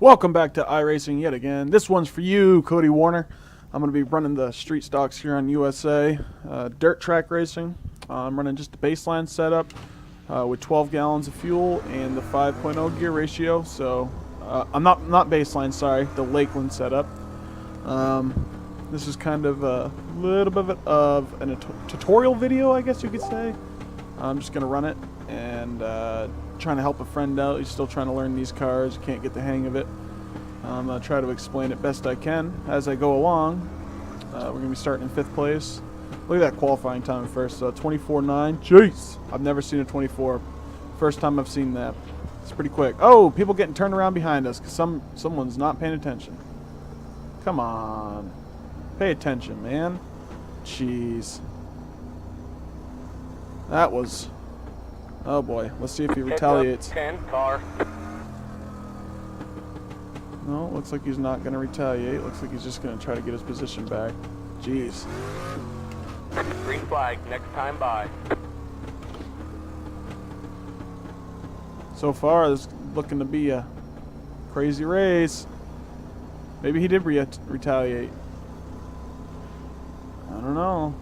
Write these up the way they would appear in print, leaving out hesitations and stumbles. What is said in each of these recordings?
Welcome back to iRacing yet again. This one's for you, Cody Warner. I'm going to be running the street stocks here on USA. Dirt track racing. I'm running just a baseline setup with 12 gallons of fuel and the 5.0 gear ratio. So I'm not baseline, sorry, the Lakeland setup. This is kind of a little bit of a tutorial video, I guess you could say. I'm just going to run it and trying to help a friend out. He's still trying to learn these cars, can't get the hang of it. I'm going to try to explain it best I can as I go along. We're going to be starting in 5th place. Look at that qualifying time first, 24.9. Jeez! I've never seen a 24. First time I've seen that. It's pretty quick. Oh, people getting turned around behind us because someone's not paying attention. Come on. Pay attention, man. Jeez. That was... Oh boy, let's see if he retaliates. 10 car. No, looks like he's not going to retaliate. Looks like he's just going to try to get his position back. Jeez. Green flag, next time by. So far, this is looking to be a crazy race. Maybe he did retaliate. I don't know.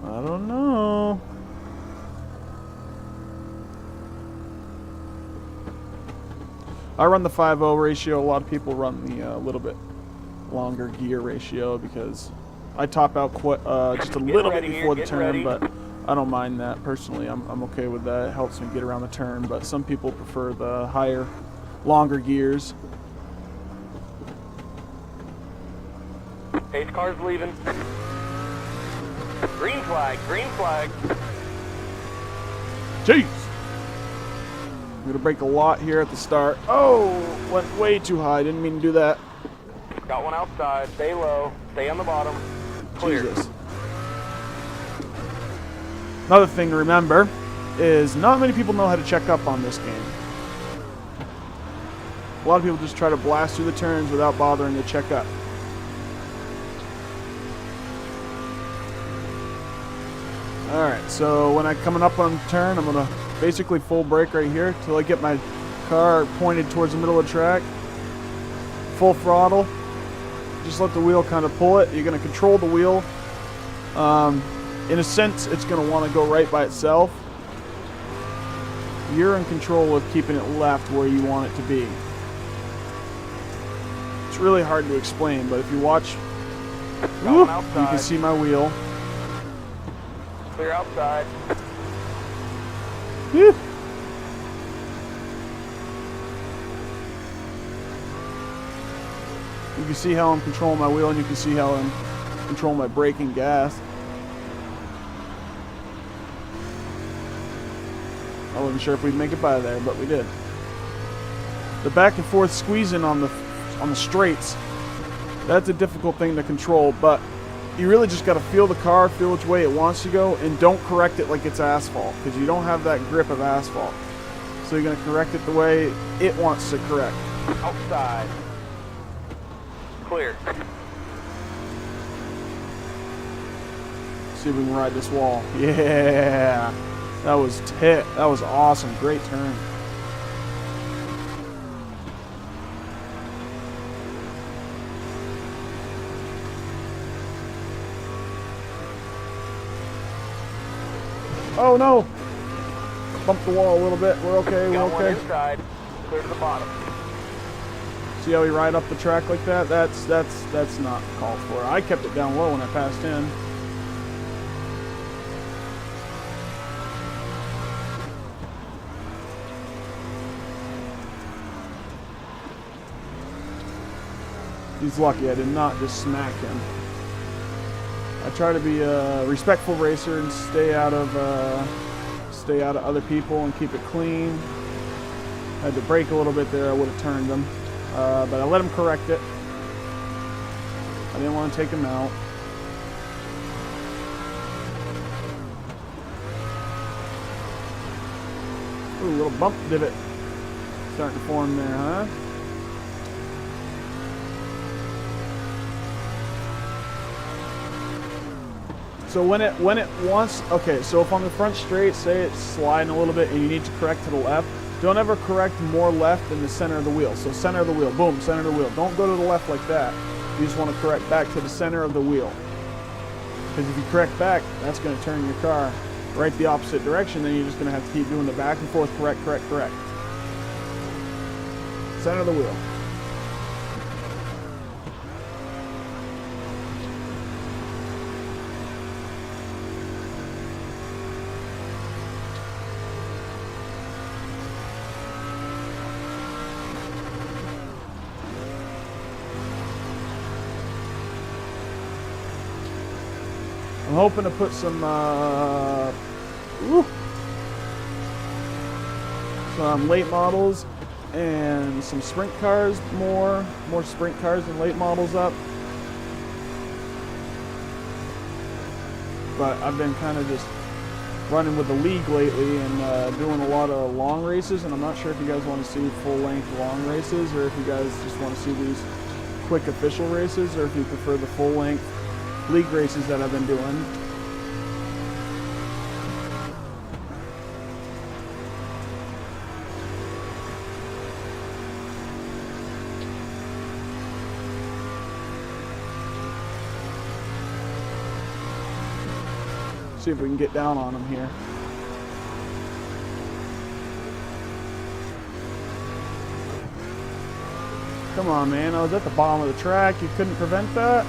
I don't know. I run the 5.0 ratio. A lot of people run the little bit longer gear ratio because I top out just a little bit before the turn, but I don't mind that personally. I'm okay with that. It helps me get around the turn, but some people prefer the higher, longer gears. Pace car's leaving. Green flag, green flag. Jeez! I'm gonna break a lot here at the start. Oh, went way too high. Didn't mean to do that. Got one outside. Stay low. Stay on the bottom. Clear. Jesus. Another thing to remember is not many people know how to check up on this game. A lot of people just try to blast through the turns without bothering to check up. Alright, so when I'm coming up on the turn, I'm going to basically full brake right here till I get my car pointed towards the middle of the track. Full throttle. Just let the wheel kind of pull it. You're going to control the wheel. In a sense, it's going to want to go right by itself. You're in control of keeping it left where you want it to be. It's really hard to explain, but if you watch, whoop, you can see my wheel. Clear outside. Whew. You can see how I'm controlling my wheel, and you can see how I'm controlling my brake and gas. I wasn't sure if we'd make it by there, but we did. The back and forth squeezing on the straights, that's a difficult thing to control, but you really just got to feel the car, feel which way it wants to go, and don't correct it like it's asphalt, because you don't have that grip of asphalt. So you're going to correct it the way it wants to correct. Outside. Clear. See if we can ride this wall. Yeah, that was that was awesome. Great turn. Oh no! Bumped the wall a little bit. We're okay. We're Got okay. one inside. Clear to the bottom. See how we ride up the track like that? That's not called for. I kept it down low when I passed in. He's lucky I did not just smack him. I try to be a respectful racer and stay out of other people and keep it clean. I had to brake a little bit there. I would have turned him, but I let him correct it. I didn't want to take him out. Ooh, a little bump divot starting to form there, huh? So when it wants, okay, so if on the front straight, say it's sliding a little bit and you need to correct to the left, don't ever correct more left than the center of the wheel. So center of the wheel, boom, center of the wheel. Don't go to the left like that. You just want to correct back to the center of the wheel. Because if you correct back, that's going to turn your car right the opposite direction. Then you're just going to have to keep doing the back and forth, correct, correct, correct. Center of the wheel. I'm hoping to put some late models and some sprint cars, more sprint cars and late models up. But I've been kind of just running with the league lately and doing a lot of long races, and I'm not sure if you guys want to see full-length long races or if you guys just want to see these quick official races, or if you prefer the full-length league races that I've been doing. See if we can get down on them here. Come on, man. I was at the bottom of the track. You couldn't prevent that?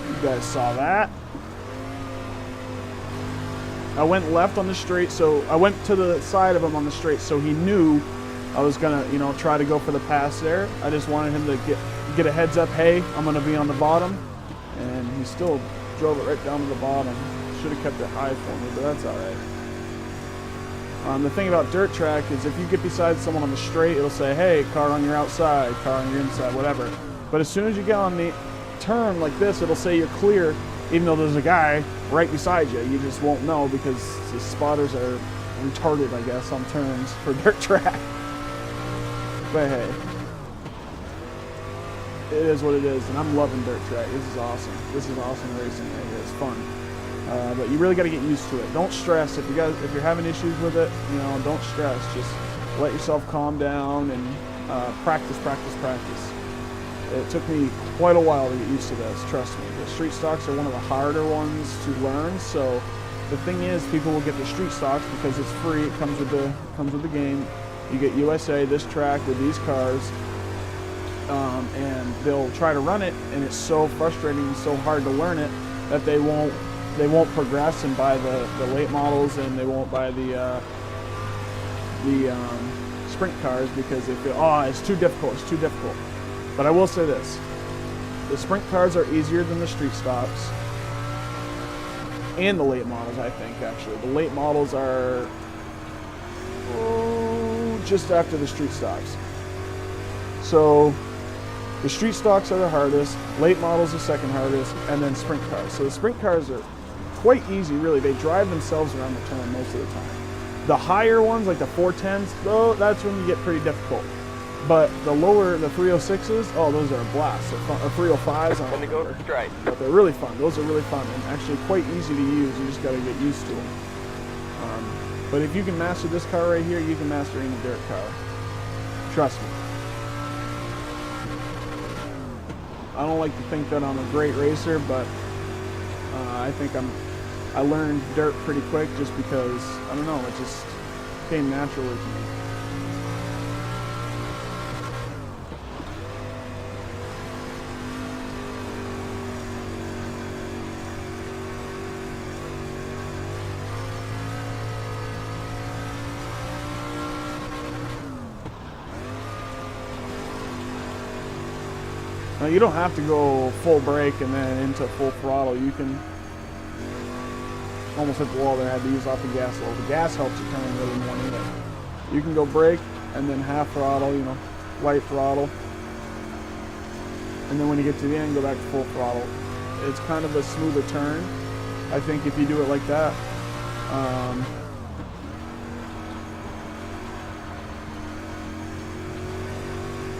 You guys saw that. I went left on the straight, so I went to the side of him on the straight, so he knew I was gonna, you know, try to go for the pass there. I just wanted him to get a heads up, hey, I'm gonna be on the bottom, and he still drove it right down to the bottom. Should have kept it high for me, but that's all right. The thing about dirt track is if you get beside someone on the straight, it'll say, hey, car on your outside, car on your inside, whatever. But as soon as you get on the turn like this, it'll say you're clear, even though there's a guy right beside you. You just won't know because the spotters are retarded, I guess, on turns for dirt track. But hey, it is what it is, and I'm loving dirt track. This is awesome. This is awesome racing right here. It's fun. But you really got to get used to it. Don't stress. If you're having issues with it, you know, don't stress. Just let yourself calm down and practice. It took me quite a while to get used to this. Trust me. The street stocks are one of the harder ones to learn. So the thing is, people will get the street stocks because it's free. It comes with the game. You get USA, this track with these cars, and they'll try to run it, and it's so frustrating and so hard to learn it that they won't progress and buy the late models, and they won't buy the sprint cars because they feel, oh, it's too difficult. But I will say this: the sprint cars are easier than the street stocks and the late models. I think actually the late models are just after the street stocks. So the street stocks are the hardest, late models are second hardest, and then sprint cars. So the sprint cars are quite easy, really. They drive themselves around the turn most of the time. The higher ones, like the 410s, though, that's when you get pretty difficult. But the lower, the 306s, oh, those are a blast. Or 305s, Let me go straight. but they're really fun. Those are really fun and actually quite easy to use. You just got to get used to them. But if you can master this car right here, you can master any dirt car. Trust me. I don't like to think that I'm a great racer, but I think I learned dirt pretty quick just because, I don't know, it just came naturally to me. Now you don't have to go full brake and then into full throttle. You can almost hit the wall there. I had to use off the gas a little. The gas helps you turn really more anyway. You can go brake and then half throttle, you know, light throttle. And then when you get to the end, go back to full throttle. It's kind of a smoother turn, I think, if you do it like that.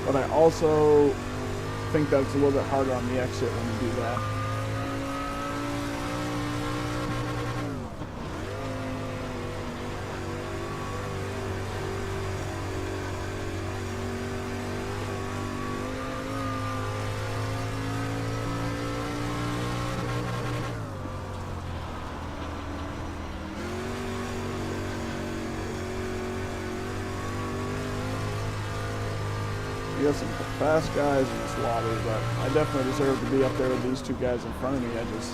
But I also think that's a little bit harder on the exit when you do that. We got some fast guys in this lobby, but I definitely deserve to be up there with these two guys in front of me. I just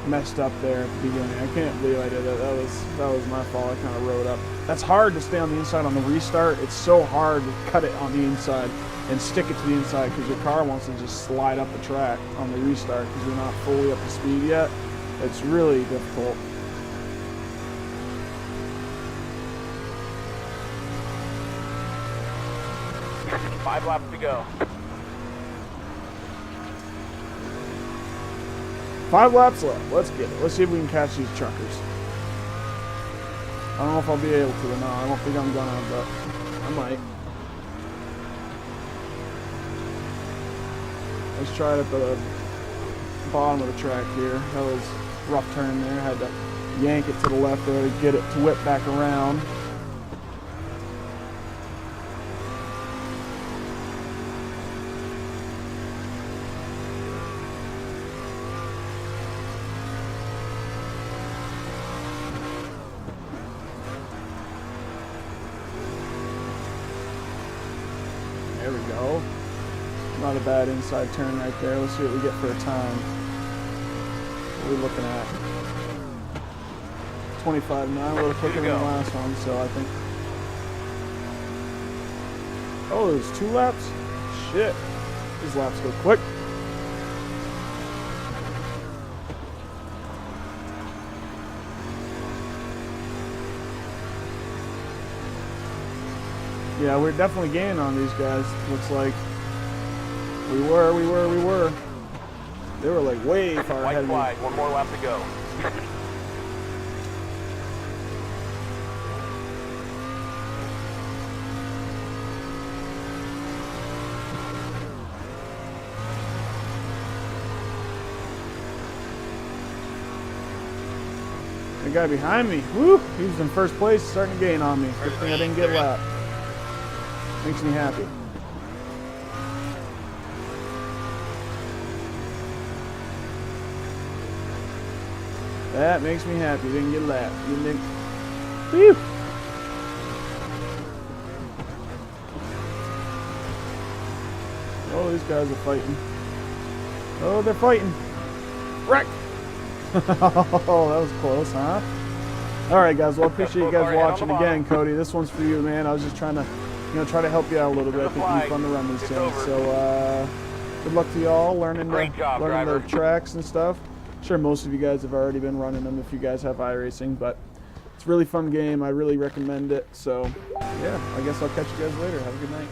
messed up there at the beginning. I can't believe I did that. That was my fault. I kind of rode up. That's hard to stay on the inside on the restart. It's so hard to cut it on the inside and stick it to the inside because your car wants to just slide up the track on the restart because you're not fully up to speed yet. It's really difficult. Five laps to go. 5 laps left. Let's get it. Let's see if we can catch these truckers. I don't know if I'll be able to or not. I don't think I'm gonna, but I might. Let's try it at the bottom of the track here. That was a rough turn there. Had to yank it to the left there to get it to whip back around. There we go. Not a bad inside turn right there. Let's see what we get for a time. What are we looking at? 25.9, a little quicker than the last one, so I think. Oh, there's 2 laps? Shit. These laps go quick. Yeah, we're definitely gaining on these guys. Looks like we were. They were like way far ahead of me. White flag, 1 more lap to go. The guy behind me, whoo, he was in first place, starting to gain on me. Good thing I didn't get lapped. Makes me happy. That makes me happy. Didn't get lapped. Didn't. Whew. Oh, these guys are fighting. Oh, they're fighting. Wreck. Oh, that was close, huh? All right, guys. Well, I appreciate you guys watching again, Cody. This one's for you, man. I was just trying to, try to help you out a little bit. I think it'd be fun to run these things. So, good luck to y'all learning the tracks and stuff. I'm sure most of you guys have already been running them if you guys have iRacing, but it's a really fun game. I really recommend it. So, yeah, I guess I'll catch you guys later. Have a good night.